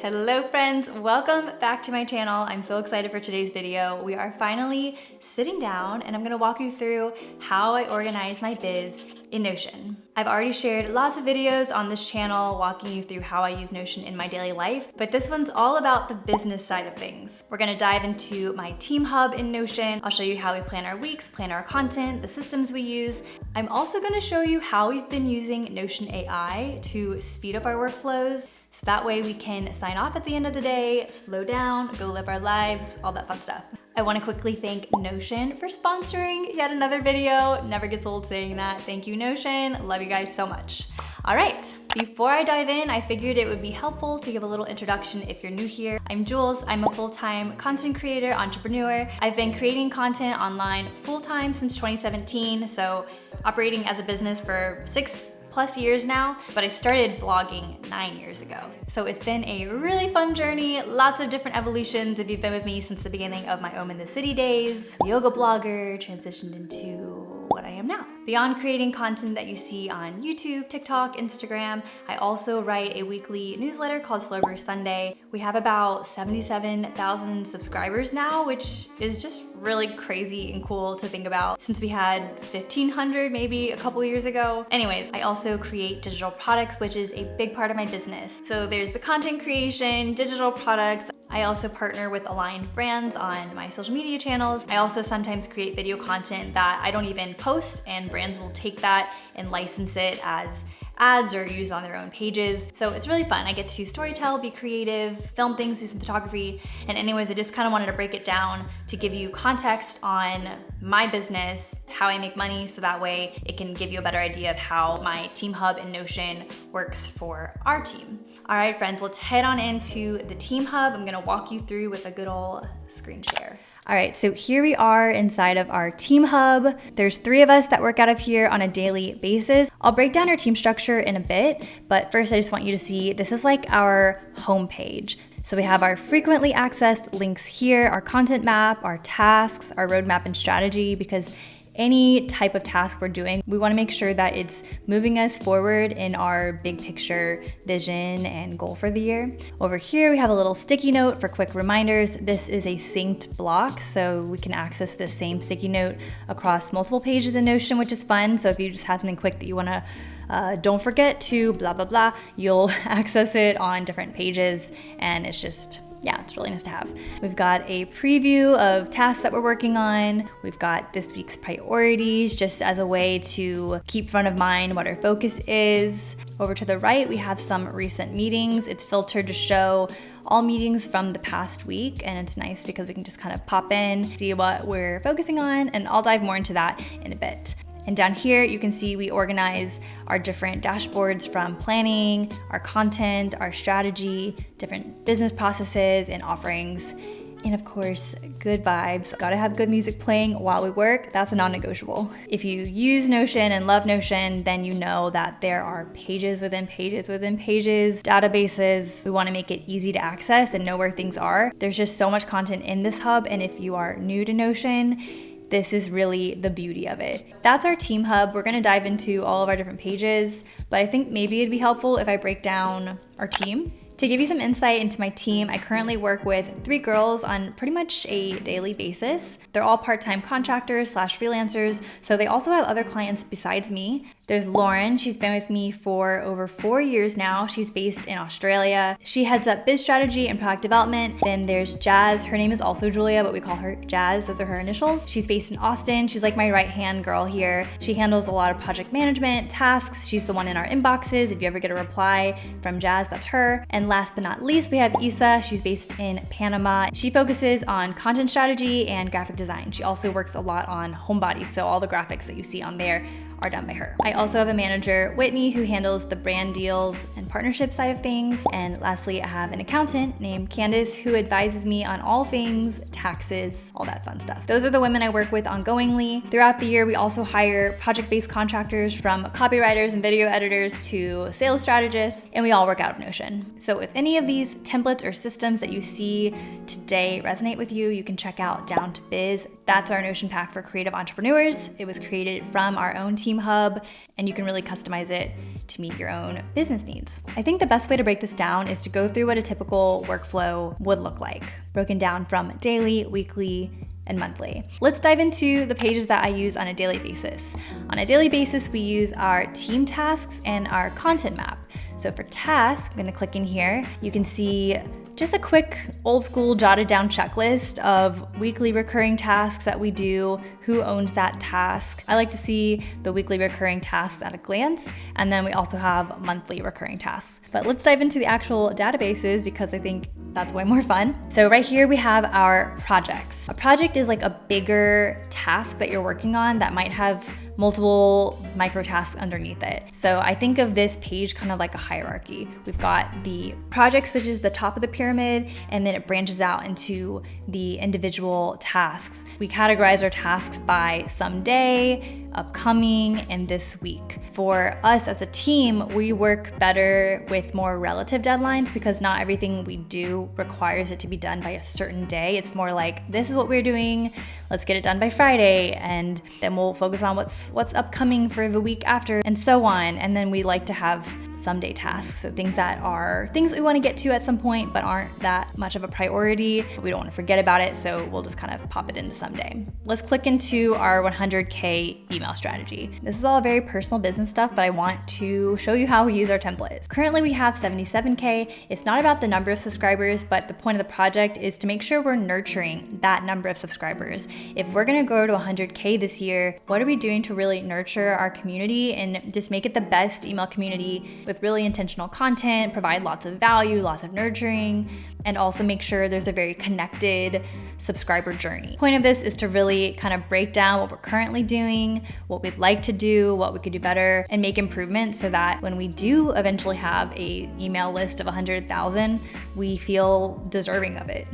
Hello friends, welcome back to my channel. I'm so excited for today's video. We are finally sitting down and I'm gonna walk you through how I organize my biz in Notion. I've already shared lots of videos on this channel walking you through how I use Notion in my daily life, but this one's all about the business side of things. We're gonna dive into my team hub in Notion. I'll show you how we plan our weeks, plan our content, the systems we use. I'm also gonna show you how we've been using Notion AI to speed up our workflows, so that way we can sign off at the end of the day, slow down, go live our lives, all that fun stuff. I want to quickly thank Notion for sponsoring yet another video. Never gets old saying that. Thank you, Notion. Love you guys so much. All right, before I dive in, I figured it would be helpful to give a little introduction if you're new here. I'm Jules. I'm a full-time content creator, entrepreneur. I've been creating content online full-time since 2017, so operating as a business for 6+ years now, but I started blogging 9 years ago. So it's been a really fun journey, lots of different evolutions if you've been with me since the beginning of my Om in the City days. Yoga blogger transitioned into what I am now. Beyond creating content that you see on YouTube, TikTok, Instagram, I also write a weekly newsletter called Slow Brew Sunday. We have about 77,000 subscribers now, which is just really crazy and cool to think about since we had 1,500 maybe a couple years ago. Anyways, I also create digital products, which is a big part of my business. So there's the content creation, digital products. I also partner with aligned brands on my social media channels. I also sometimes create video content that I don't even post, and brands will take that and license it as ads or use on their own pages. So it's really fun. I get to storytell, be creative, film things, do some photography. And anyways, I just kind of wanted to break it down to give you context on my business, how I make money, so that way it can give you a better idea of how my team hub in Notion works for our team. All right, friends, let's head on into the team hub. I'm gonna walk you through with a good old screen share. All right, so here we are inside of our team hub. There's 3 of us that work out of here on a daily basis. I'll break down our team structure in a bit, but first I just want you to see, this is like our homepage. So we have our frequently accessed links here, our content map, our tasks, our roadmap and strategy, because any type of task we're doing, we want to make sure that it's moving us forward in our big picture vision and goal for the year. Over here, we have a little sticky note for quick reminders. This is a synced block, so we can access this same sticky note across multiple pages in Notion, which is fun. So if you just have something quick that you want to don't forget to blah, blah, blah, you'll access it on different pages, and it's just, yeah, it's really nice to have. We've got a preview of tasks that we're working on. We've got this week's priorities just as a way to keep front of mind what our focus is. Over to the right, we have some recent meetings. It's filtered to show all meetings from the past week, and it's nice because we can just kind of pop in, see what we're focusing on, and I'll dive more into that in a bit. And down here, you can see we organize our different dashboards from planning, our content, our strategy, different business processes and offerings, and of course, good vibes. Gotta have good music playing while we work. That's a non-negotiable. If you use Notion and love Notion, then you know that there are pages within pages within pages, databases. We wanna make it easy to access and know where things are. There's just so much content in this hub, and if you are new to Notion, this is really the beauty of it. That's our team hub. We're gonna dive into all of our different pages, but I think maybe it'd be helpful if I break down our team. To give you some insight into my team, I currently work with 3 girls on pretty much a daily basis. They're all part-time contractors / freelancers, so they also have other clients besides me. There's Lauren. She's been with me for over 4 years now. She's based in Australia. She heads up biz strategy and product development. Then there's Jazz. Her name is also Julia, but we call her Jazz. Those are her initials. She's based in Austin. She's like my right-hand girl here. She handles a lot of project management tasks. She's the one in our inboxes. If you ever get a reply from Jazz, that's her. And last but not least, we have Isa. She's based in Panama. She focuses on content strategy and graphic design. She also works a lot on homebodies, so all the graphics that you see on there are done by her. I also have a manager, Whitney, who handles the brand deals and partnership side of things. And lastly, I have an accountant named Candace who advises me on all things taxes, all that fun stuff. Those are the women I work with ongoingly. Throughout the year, we also hire project-based contractors from copywriters and video editors to sales strategists, and we all work out of Notion. So if any of these templates or systems that you see today resonate with you, you can check out Down to Biz. That's our Notion Pack for creative entrepreneurs. It was created from our own team hub, and you can really customize it to meet your own business needs. I think the best way to break this down is to go through what a typical workflow would look like, broken down from daily, weekly, and monthly. Let's dive into the pages that I use on a daily basis. On a daily basis, we use our team tasks and our content map. So for tasks, I'm gonna click in here. You can see just a quick old school jotted down checklist of weekly recurring tasks that we do, who owns that task. I like to see the weekly recurring tasks at a glance, and then we also have monthly recurring tasks. But let's dive into the actual databases because I think that's way more fun. So right here we have our projects. A project is like a bigger task that you're working on that might have multiple micro tasks underneath it. So I think of this page kind of like a hierarchy. We've got the projects, which is the top of the pyramid, and then it branches out into the individual tasks. We categorize our tasks by someday, upcoming, and this week. For us as a team, we work better with more relative deadlines because not everything we do requires it to be done by a certain day. It's more like, this is what we're doing, let's get it done by Friday, and then we'll focus on what's upcoming for the week after, and so on. And then we like to have someday tasks, so things that are things we want to get to at some point but aren't that much of a priority. We don't want to forget about it, so we'll just kind of pop it into someday. Let's click into our 100K email strategy. This is all very personal business stuff, but I want to show you how we use our templates. Currently we have 77K. It's not about the number of subscribers, but the point of the project is to make sure we're nurturing that number of subscribers. If we're going to grow to 100K this year, what are we doing to really nurture our community and just make it the best email community with really intentional content, provide lots of value, lots of nurturing, and also make sure there's a very connected subscriber journey. The point of this is to really kind of break down what we're currently doing, what we'd like to do, what we could do better, and make improvements so that when we do eventually have a email list of 100,000, we feel deserving of it.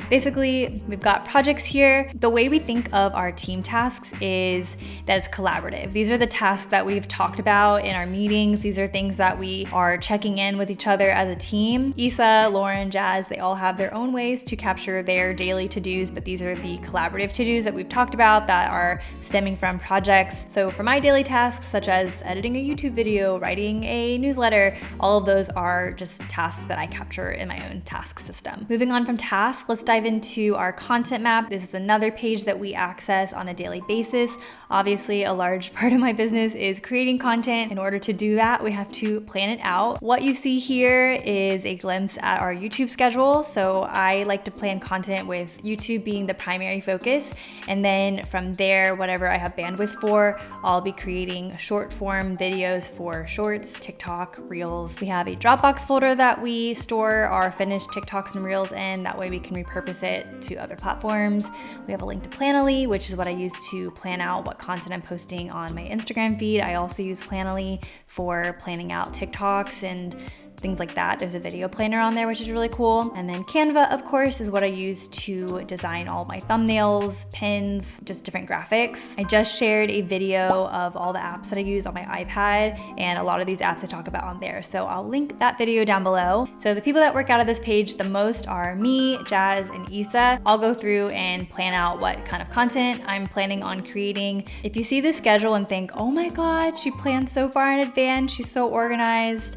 Basically, we've got projects here. The way we think of our team tasks is that it's collaborative. These are the tasks that we've talked about in our meetings. These are things that we are checking in with each other as a team. Isa, Lauren, Jazz, they all have their own ways to capture their daily to-dos, but these are the collaborative to-dos that we've talked about that are stemming from projects. So for my daily tasks, such as editing a YouTube video, writing a newsletter, all of those are just tasks that I capture in my own task system. Moving on from tasks, let's dive into our content map. This is another page that we access on a daily basis. Obviously, a large part of my business is creating content. In order to do that, we have to plan it out. What you see here is a glimpse at our YouTube schedule. So I like to plan content with YouTube being the primary focus. And then from there, whatever I have bandwidth for, I'll be creating short form videos for shorts, TikTok, Reels. We have a Dropbox folder that we store our finished TikToks and Reels in. That way we can repurpose it to other platforms. We have a link to Planoly, which is what I use to plan out what content I'm posting on my Instagram feed. I also use Planoly for planning out TikToks and things like that. There's a video planner on there, which is really cool. And then Canva, of course, is what I use to design all my thumbnails, pins, just different graphics. I just shared a video of all the apps that I use on my iPad, and a lot of these apps I talk about on there. So I'll link that video down below. So the people that work out of this page the most are me, Jazz, and Isa. I'll go through and plan out what kind of content I'm planning on creating. If you see this schedule and think, oh my God, she plans so far in advance, she's so organized,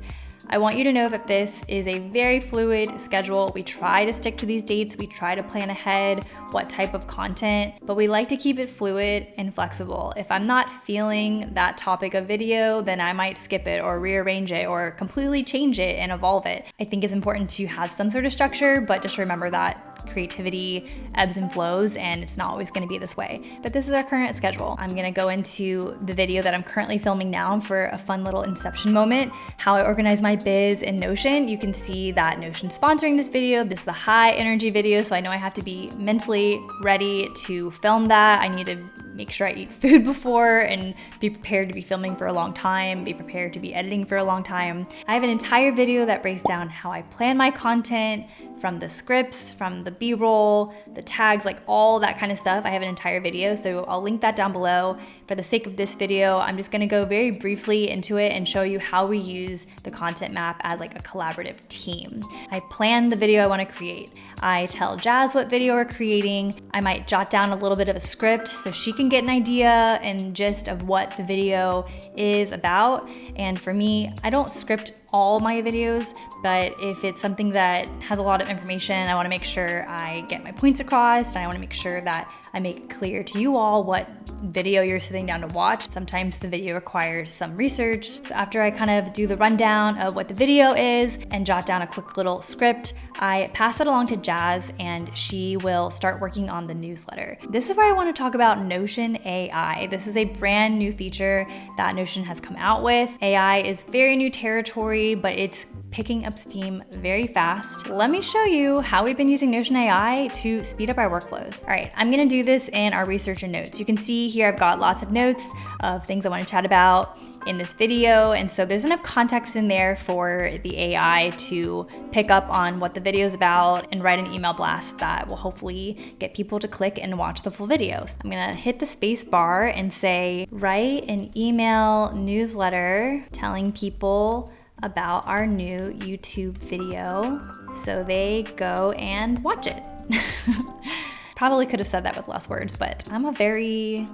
I want you to know that this is a very fluid schedule. We try to stick to these dates. We try to plan ahead what type of content, but we like to keep it fluid and flexible. If I'm not feeling that topic of video, then I might skip it or rearrange it or completely change it and evolve it. I think it's important to have some sort of structure, but just remember that creativity ebbs and flows, and it's not always going to be this way. But this is our current schedule. I'm going to go into the video that I'm currently filming now for a fun little inception moment, how I organize my biz in Notion. You can see that Notion's sponsoring this video. This is a high energy video, so I know I have to be mentally ready to film that. I need to make sure I eat food before and be prepared to be filming for a long time, be prepared to be editing for a long time. I have an entire video that breaks down how I plan my content, from the scripts, from the B-roll, the tags, like all that kind of stuff. I have an entire video, so I'll link that down below. For For the sake of this video, I'm just gonna go very briefly into it and show you how we use the content map as like a collaborative team. I plan the video I wanna create. I tell Jazz what video we're creating. I might jot down a little bit of a script so she can get an idea and gist of what the video is about. And for me, I don't script all my videos, but if it's something that has a lot of information, I wanna make sure I get my points across, and I wanna make sure that I make it clear to you all what video you're sitting down to watch. Sometimes the video requires some research. So after I kind of do the rundown of what the video is and jot down a quick little script, I pass it along to Jazz and she will start working on the newsletter. This is where I want to talk about Notion AI. This is a brand new feature that Notion has come out with. AI is very new territory, but it's picking up steam very fast. Let me show you how we've been using Notion AI to speed up our workflows. All right, I'm gonna do this in our research and notes. You can see here I've got lots of notes of things I wanna chat about in this video, and so there's enough context in there for the AI to pick up on what the video is about and write an email blast that will hopefully get people to click and watch the full videos. I'm gonna hit the space bar and say, write an email newsletter telling people about our new YouTube video so they go and watch it. Probably could have said that with less words, but I'm a very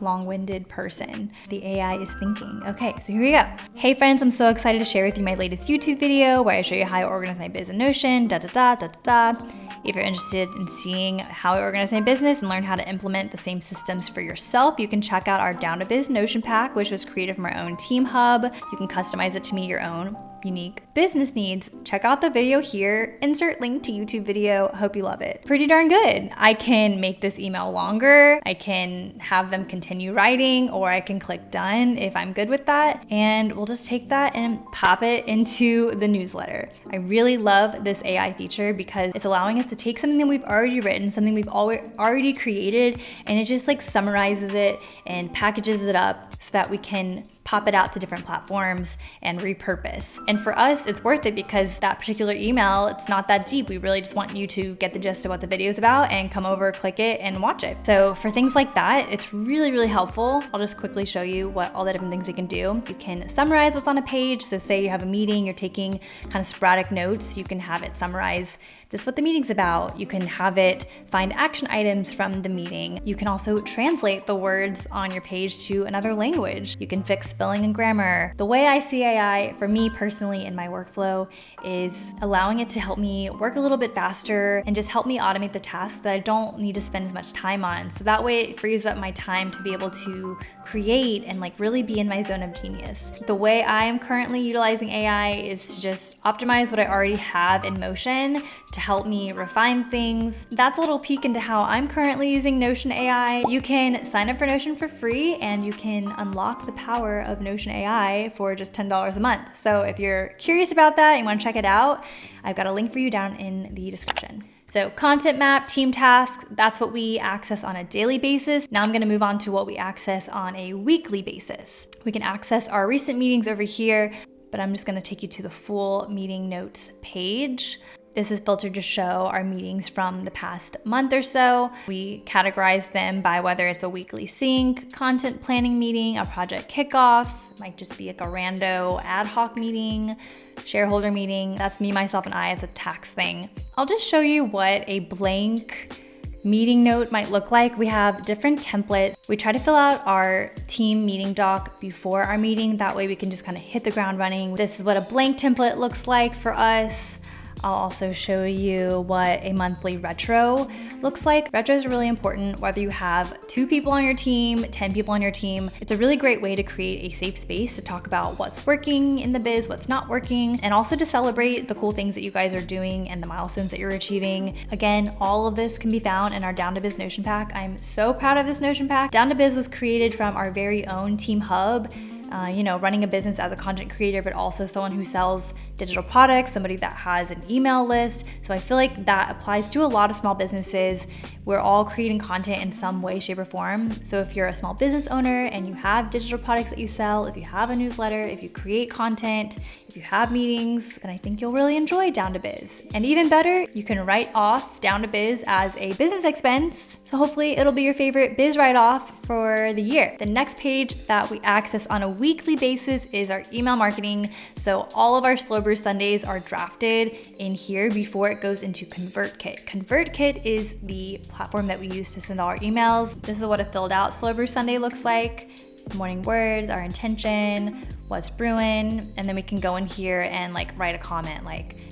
long-winded person. The AI is thinking. Okay, so here we go. Hey friends, I'm so excited to share with you my latest YouTube video where I show you how I organize my biz in Notion, If you're interested in seeing how I organize my business and learn how to implement the same systems for yourself, you can check out our Down to Biz Notion Pack, which was created from our own team hub. You can customize it to meet your own unique business needs. Check out the video here, insert link to YouTube video. Hope you love it. Pretty darn good. I can make this email longer. I can have them continue writing, or I can click done if I'm good with that. And we'll just take that and pop it into the newsletter. I really love this AI feature because it's allowing us to take something that we've already written, something we've already created, and it just like summarizes it and packages it up so that we can pop it out to different platforms and repurpose. And for us, it's worth it because that particular email, it's not that deep. We really just want you to get the gist of what the video is about and come over, click it, and watch it. So for things like that, it's really, really helpful. I'll just quickly show you what all the different things you can do. You can summarize what's on a page. So say you have a meeting, you're taking kind of sporadic notes, you can have it summarize this is what the meeting's about. You can have it find action items from the meeting. You can also translate the words on your page to another language. You can fix spelling and grammar. The way I see AI, for me personally in my workflow, is allowing it to help me work a little bit faster and just help me automate the tasks that I don't need to spend as much time on. So that way it frees up my time to be able to create and like really be in my zone of genius. The way I am currently utilizing AI is to just optimize what I already have in motion to help me refine things. That's a little peek into how I'm currently using Notion AI. You can sign up for Notion for free and you can unlock the power of Notion AI for just $10 a month. So if you're curious about that and you want to check it out, I've got a link for you down in the description. So content map, team tasks, that's what we access on a daily basis. Now I'm gonna move on to what we access on a weekly basis. We can access our recent meetings over here, but I'm just gonna take you to the full meeting notes page. This is filtered to show our meetings from the past month or so. We categorize them by whether it's a weekly sync, content planning meeting, a project kickoff, might just be like a rando ad hoc meeting, shareholder meeting. That's me, myself, and I. It's a tax thing. I'll just show you what a blank meeting note might look like. We have different templates. We try to fill out our team meeting doc before our meeting. That way we can just kind of hit the ground running. This is what a blank template looks like for us. I'll also show you what a monthly retro looks like. Retros are really important, whether you have 2 people on your team, 10 people on your team. It's a really great way to create a safe space to talk about what's working in the biz, what's not working, and also to celebrate the cool things that you guys are doing and the milestones that you're achieving. Again, all of this can be found in our Down to Biz Notion Pack. I'm so proud of this Notion Pack. Down to Biz was created from our very own team hub running a business as a content creator, but also someone who sells digital products, somebody that has an email list. So I feel like that applies to a lot of small businesses. We're all creating content in some way, shape, or form. So if you're a small business owner and you have digital products that you sell, if you have a newsletter, if you create content, if you have meetings, then I think you'll really enjoy Down to Biz. And even better, you can write off Down to Biz as a business expense. So hopefully it'll be your favorite biz write-off for the year. The next page that we access on a weekly basis is our email marketing. So all of our Slow Brew Sundays are drafted in here before it goes into ConvertKit. ConvertKit is the platform that we use to send all our emails. This is what a filled out Slow Brew Sunday looks like. Morning words, our intention, what's brewing, and then we can go in here and write a comment.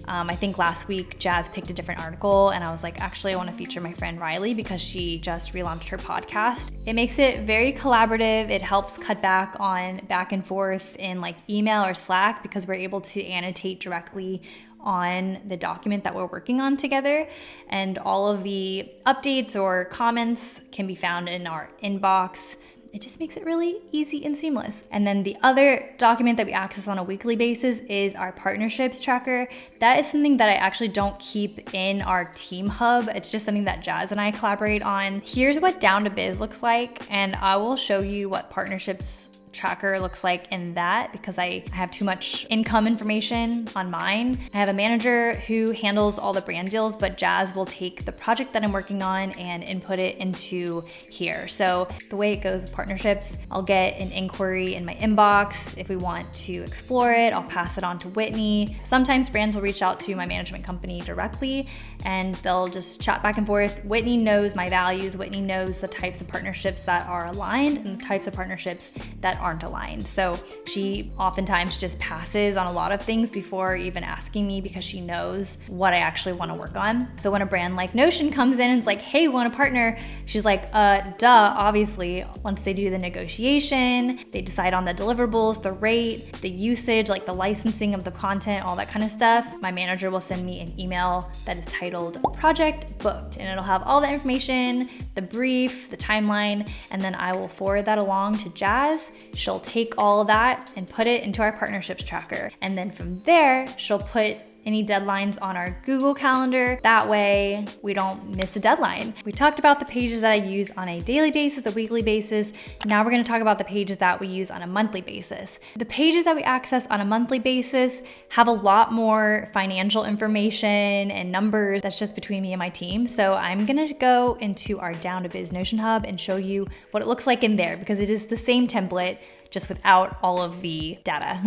I think last week Jazz picked a different article and I was like, actually I want to feature my friend Riley because she just relaunched her podcast. It makes it very collaborative. It helps cut back on back and forth in email or Slack because we're able to annotate directly on the document that we're working on together, and all of the updates or comments can be found in our inbox. It just makes it really easy and seamless. And then the other document that we access on a weekly basis is our partnerships tracker. That is something that I actually don't keep in our team hub. It's just something that Jazz and I collaborate on. Here's what Down to Biz looks like, and I will show you what partnerships tracker looks like in that because I have too much income information on mine. I have a manager who handles all the brand deals, but Jazz will take the project that I'm working on and input it into here. So the way it goes with partnerships, I'll get an inquiry in my inbox. If we want to explore it, I'll pass it on to Whitney. Sometimes brands will reach out to my management company directly and they'll just chat back and forth. Whitney knows my values. Whitney knows the types of partnerships that are aligned and the types of partnerships that aren't aligned. So she oftentimes just passes on a lot of things before even asking me because she knows what I actually want to work on. So when a brand like Notion comes in and is like, hey, we want to partner, she's like, duh, obviously. Once they do the negotiation, they decide on the deliverables, the rate, the usage, the licensing of the content, all that kind of stuff, my manager will send me an email that is titled Project Booked, and it'll have all the information, the brief, the timeline, and then I will forward that along to Jazz. She'll take all of that and put it into our partnerships tracker. And then from there, she'll put any deadlines on our Google Calendar. That way we don't miss a deadline. We talked about the pages that I use on a daily basis, a weekly basis. Now we're gonna talk about the pages that we use on a monthly basis. The pages that we access on a monthly basis have a lot more financial information and numbers. That's just between me and my team. So I'm gonna go into our Down to Biz Notion Hub and show you what it looks like in there because it is the same template, just without all of the data.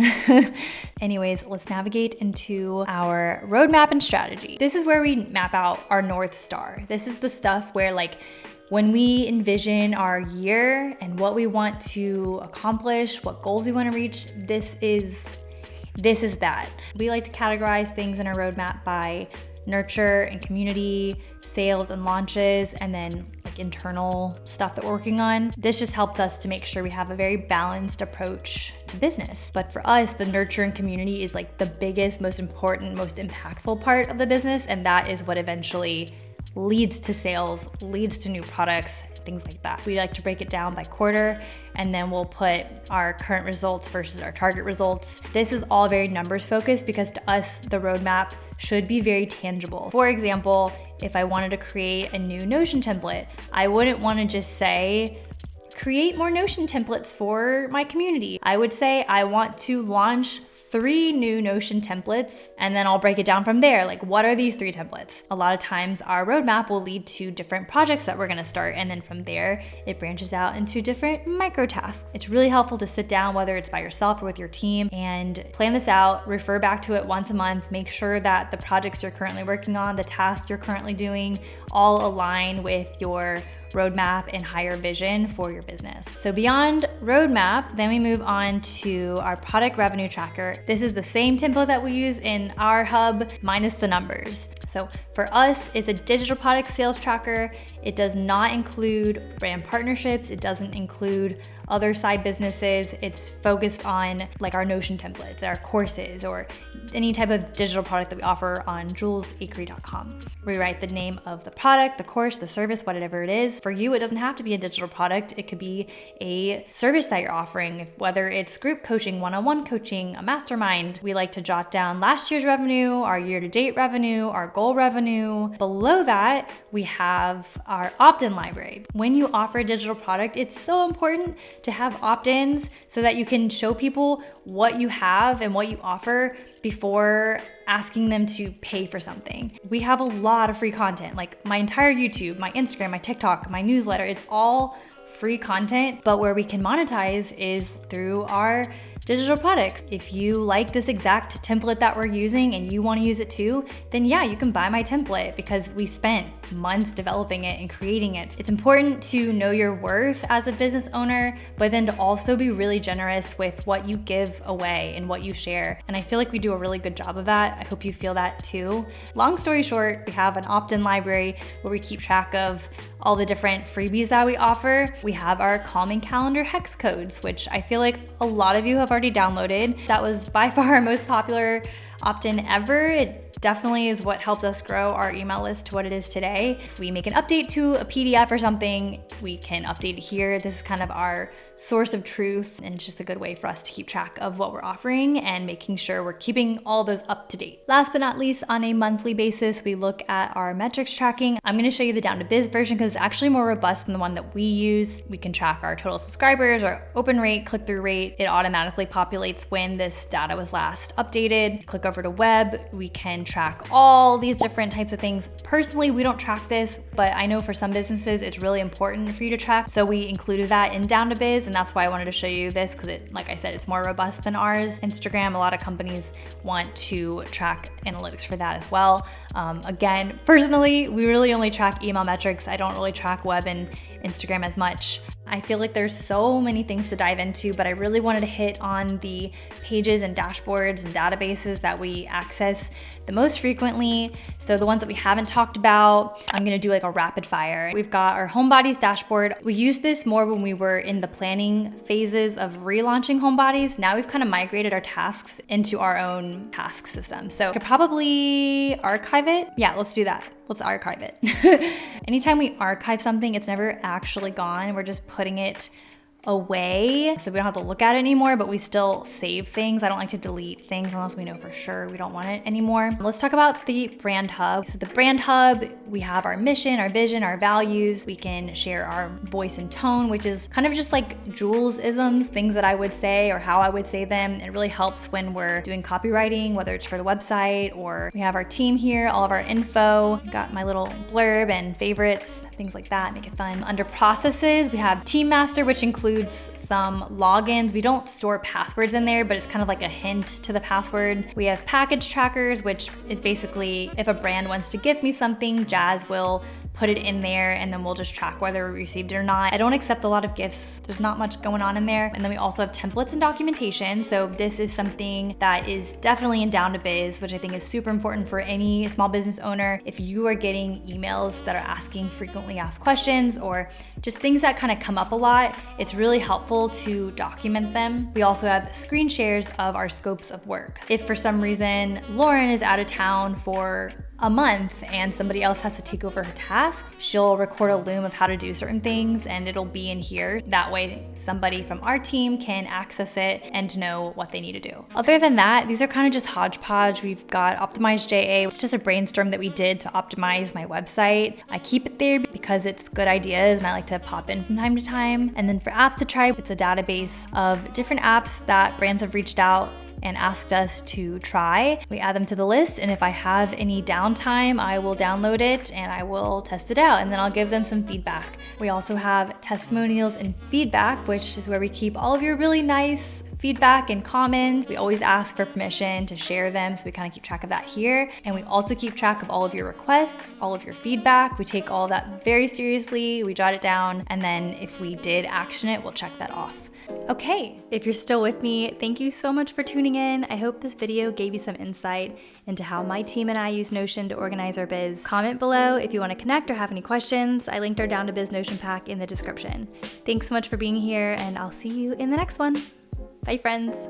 Anyways, let's navigate into our roadmap and strategy. This is where we map out our North Star. This is the stuff where when we envision our year and what we want to accomplish, what goals we want to reach, this is that. We like to categorize things in our roadmap by nurture and community, sales and launches, and then internal stuff that we're working on. This just helps us to make sure we have a very balanced approach to business. But for us, the nurture and community is the biggest, most important, most impactful part of the business. And that is what eventually leads to sales, leads to new products, things like that. We like to break it down by quarter, and then we'll put our current results versus our target results. This is all very numbers focused because to us, the roadmap should be very tangible. For example, if I wanted to create a new Notion template, I wouldn't want to just say, create more Notion templates for my community. I would say, I want to launch 3 new Notion templates, and then I'll break it down from there. What are these 3 templates? A lot of times our roadmap will lead to different projects that we're gonna start, and then from there, it branches out into different micro tasks. It's really helpful to sit down, whether it's by yourself or with your team, and plan this out, refer back to it once a month, make sure that the projects you're currently working on, the tasks you're currently doing, all align with your roadmap and higher vision for your business. So beyond roadmap, then we move on to our product revenue tracker. This is the same template that we use in our hub minus the numbers. So for us, it's a digital product sales tracker. It does not include brand partnerships. It doesn't include other side businesses, it's focused on like our Notion templates, our courses, or any type of digital product that we offer on julesacre.com. We write the name of the product, the course, the service, whatever it is. For you, it doesn't have to be a digital product. It could be a service that you're offering, whether it's group coaching, one-on-one coaching, a mastermind. We like to jot down last year's revenue, our year-to-date revenue, our goal revenue. Below that, we have our opt-in library. When you offer a digital product, it's so important to have opt-ins so that you can show people what you have and what you offer before asking them to pay for something. We have a lot of free content, like my entire YouTube, my Instagram, my TikTok, my newsletter, it's all free content, but where we can monetize is through our digital products. If you like this exact template that we're using and you want to use it too, then yeah, you can buy my template because we spent months developing it and creating it. It's important to know your worth as a business owner, but then to also be really generous with what you give away and what you share. And I feel like we do a really good job of that. I hope you feel that too. Long story short, we have an opt-in library where we keep track of all the different freebies that we offer. We have our calming calendar hex codes, which I feel like a lot of you have already downloaded. That was by far our most popular opt-in ever. It definitely is what helped us grow our email list to what it is today. If we make an update to a PDF or something, we can update it here. This is kind of our source of truth, and it's just a good way for us to keep track of what we're offering and making sure we're keeping all those up to date. Last but not least, on a monthly basis, we look at our metrics tracking. I'm gonna show you the Down to Biz version because it's actually more robust than the one that we use. We can track our total subscribers, our open rate, click-through rate. It automatically populates when this data was last updated. Click over to web, we can track all these different types of things. Personally, we don't track this, but I know for some businesses, it's really important for you to track. So we included that in Down to Biz, and that's why I wanted to show you this because it, like I said, it's more robust than ours. Instagram, a lot of companies want to track analytics for that as well. Again, personally, we really only track email metrics. I don't really track web and Instagram as much. I feel like there's so many things to dive into, but I really wanted to hit on the pages and dashboards and databases that we access the most frequently. So the ones that we haven't talked about, I'm gonna do like a rapid fire. We've got our homebodies dashboard. We used this more when we were in the planning phases of relaunching homebodies. Now we've kind of migrated our tasks into our own task system. So I could probably archive it. Yeah, let's do that. Let's archive it. Anytime we archive something, it's never actually gone. We're just putting it away so we don't have to look at it anymore, but we still save things. I don't like to delete things unless we know for sure we don't want it anymore. Let's talk about the brand hub. So the brand hub, we have our mission, our vision, our values. We can share our voice and tone, which is kind of just like Jules-isms, things that I would say or how I would say them. It really helps when we're doing copywriting, whether it's for the website or we have our team here, all of our info. Got my little blurb and favorites, things like that, make it fun. Under processes, we have Team Master, which includes some logins. We don't store passwords in there, but it's kind of like a hint to the password. We have package trackers, which is basically if a brand wants to give me something, Jazz will put it in there and then we'll just track whether we received it or not. I don't accept a lot of gifts. There's not much going on in there. And then we also have templates and documentation. So this is something that is definitely in Down to Biz, which I think is super important for any small business owner. If you are getting emails that are asking frequently asked questions or just things that kind of come up a lot, it's really helpful to document them. We also have screen shares of our scopes of work. If for some reason Lauren is out of town for a month and somebody else has to take over her tasks, she'll record a loom of how to do certain things and it'll be in here. That way somebody from our team can access it and know what they need to do. Other than that, these are kind of just hodgepodge. We've got Optimized JA. It's just a brainstorm that we did to optimize my website. I keep it there because it's good ideas and I like to pop in from time to time. And then for apps to try, it's a database of different apps that brands have reached out and asked us to try. We add them to the list, and if I have any downtime, I will download it and I will test it out, and then I'll give them some feedback. We also have testimonials and feedback, which is where we keep all of your really nice feedback and comments. We always ask for permission to share them, so we kind of keep track of that here. And we also keep track of all of your requests, all of your feedback. We take all of that very seriously. We jot it down, and then if we did action it, we'll check that off. Okay, if you're still with me, thank you so much for tuning in. I hope this video gave you some insight into how my team and I use Notion to organize our biz. Comment below if you want to connect or have any questions. I linked our Down to Biz Notion Pack in the description. Thanks so much for being here, and I'll see you in the next one. Bye, friends.